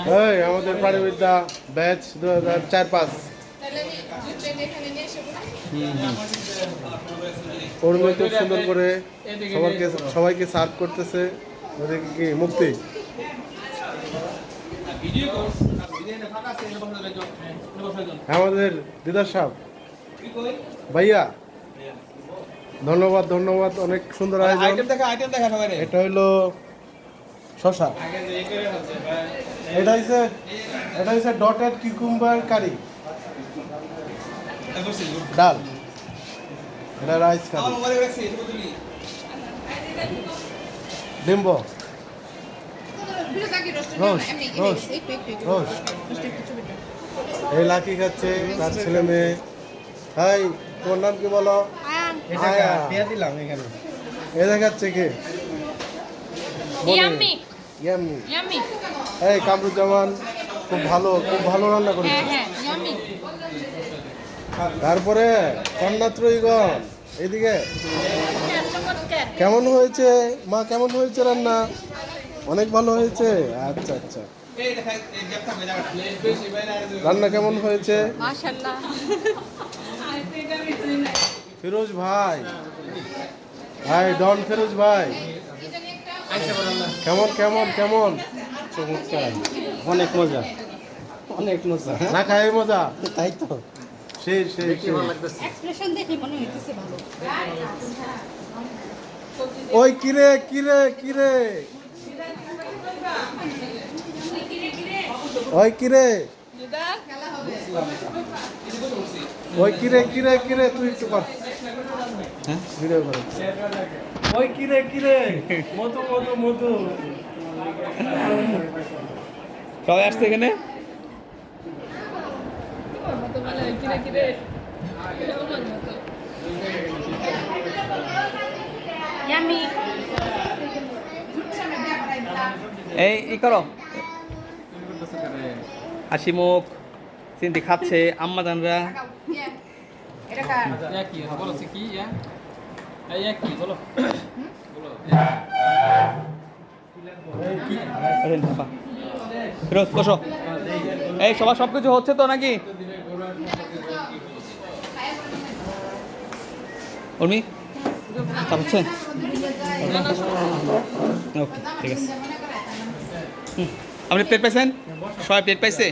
এই আমাদের প্রাণীবিদ্যা ব্যাচ 2004-5 উর্মি খুব সুন্দর করে সবাইকে সার্ভ করতেছে। ওদেরকে কি মুক্তি আমাদের দিদার সাহেব ভাইয়া, ধন্যবাদ ধন্যবাদ, অনেক সুন্দর আয়োজন। এটা হইলো শশা, এটা হচ্ছে ডটেড কিউকুম্বার কারি, ডাল, এটা রাইস কারি, ডিম্ব, রোস্ট রোস্ট রোস্ট। এই লাকি খাচ্ছে, তার ছেলে মেয়ে। হাই, তোমার নাম কি বলো? দিলাম এখানে। এ দেখাচ্ছে কে? ইয়াম্মি। এই কামরুজ্জামান খুব ভালো রান্না করেছে। তারপরে কন্যাত্রয়ীগণ এদিকে কেমন হয়েছে মা? কেমন হয়েছে রান্না? অনেক ভালো হয়েছে। আচ্ছা আচ্ছা, রান্না কেমন হয়েছে? মাশাআল্লাহ। ফিরোজ ভাই, হাই ডন ফিরোজ ভাই, কেমন কেমন কেমন? চমৎকার, অনেক মজা, অনেক মজা। না খাই মজা, তাই তো। সেই সেই এক্সপ্রেশন দেখে মনে হইতেছে ভালো। ওই কিরে কিরে কিরে, ওই কিরে, ওই কিরে কিরে কিরে, তুই একটু কর, ভিডিও কর। ওই কিরে কিরে, মধু মধু মধু, সবাই আসছে এখানে। এই করো, হাসি মুখ, চিন্তি খাচ্ছে আম্মা জানরা। ফিরোজ বসো। এই সবার সবকিছু হচ্ছে তো নাকি? উর্মি সব হচ্ছে? ওকে ঠিক আছে। আপনি প্লেট পাইছেন? সবাই প্লেট পাইছে?